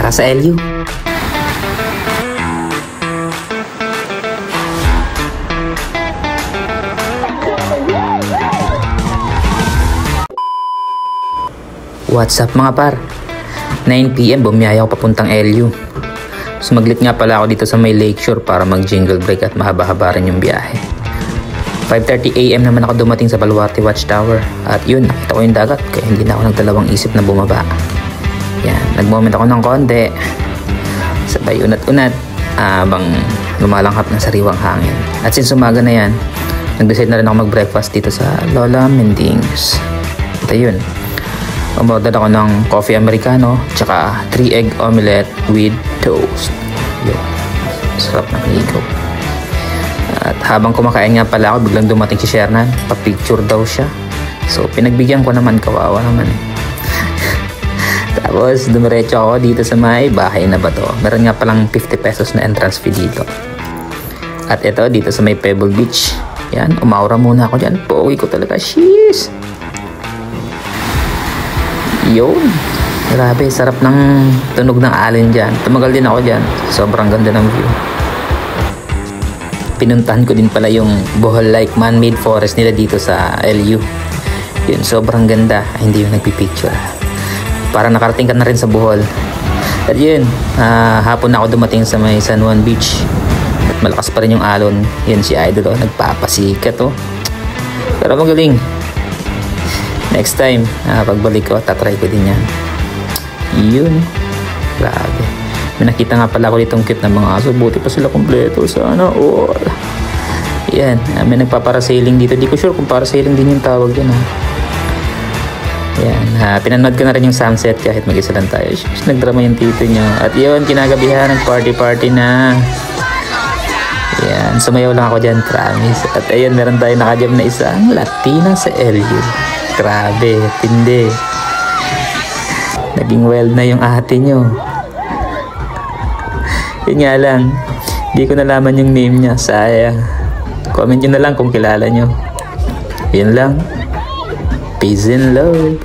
para sa LU. What's up mga par? 9 PM bumiyaya ako papuntang LU. Sumaglit nga pala ako dito sa may lakeshore para mag jingle break at mahaba-haba rin yung biyahe. 5:30 AM naman ako dumating sa Baluarte Watchtower. At yun, nakita ko yung dagat kaya hindi na ako nagdalawang isip na bumaba. Yan, nag-moment ako ng konti. Sabay unat-unat habang lumalanghap ng sariwang hangin. At since umaga na yan, nag-decide na rin ako mag-breakfast dito sa Lola Mendings. At ayun, umorder ako ng coffee americano tsaka 3 egg omelette with toast. Yun, sarap ng hikaw. At habang kumakain nga pala ako, biglang dumating si Shernan. Pa-picture daw siya. So pinagbigyan ko naman, kawawa naman. Tapos dumiretso ako dito sa may bahay na ba to. Meron nga palang 50 pesos na entrance fee dito. At ito dito sa may Pebble Beach. Yan, umaura muna ako dyan. Pogi ko talaga, sheesh. Yun, grabe, sarap ng tunog ng alon dyan. Tumagal din ako dyan, sobrang ganda ng view. Pinuntahan ko din pala yung Bohol-like man-made forest nila dito sa LU. Yun, sobrang ganda. Ay, hindi yung nagpipicture. Para nakarating ka na rin sa Bohol. At yun, hapon na ako dumating sa may San Juan Beach. At malakas pa rin yung alon. Yun si Idol, nagpapasikat oh. Pero magaling. Next time, pagbalik ko, tatry ko din yan. Yun. Grabe. May nakita nga pala ako ditong cute na mga aso. Buti pa sila kompleto. Sana all. Yan. May nagpaparasailing dito. Di ko sure kung parasailing din yung tawag yan. Yan. Pinanood ko na rin yung sunset kahit mag-isa lang tayo. Nagdrama yung tito nyo. At yun, kinagabihan. Nag-party na. Yan. Sumayaw lang ako dyan. Promise. At ayun, meron tayo nakajam na isang Latina sa LU. Grabe, tindi. Naging wild na yung ate nyo. Yun nga lang, di ko nalaman yung name niya. Sayang. Comment nyo na lang kung kilala nyo. Yun lang. Peace and love.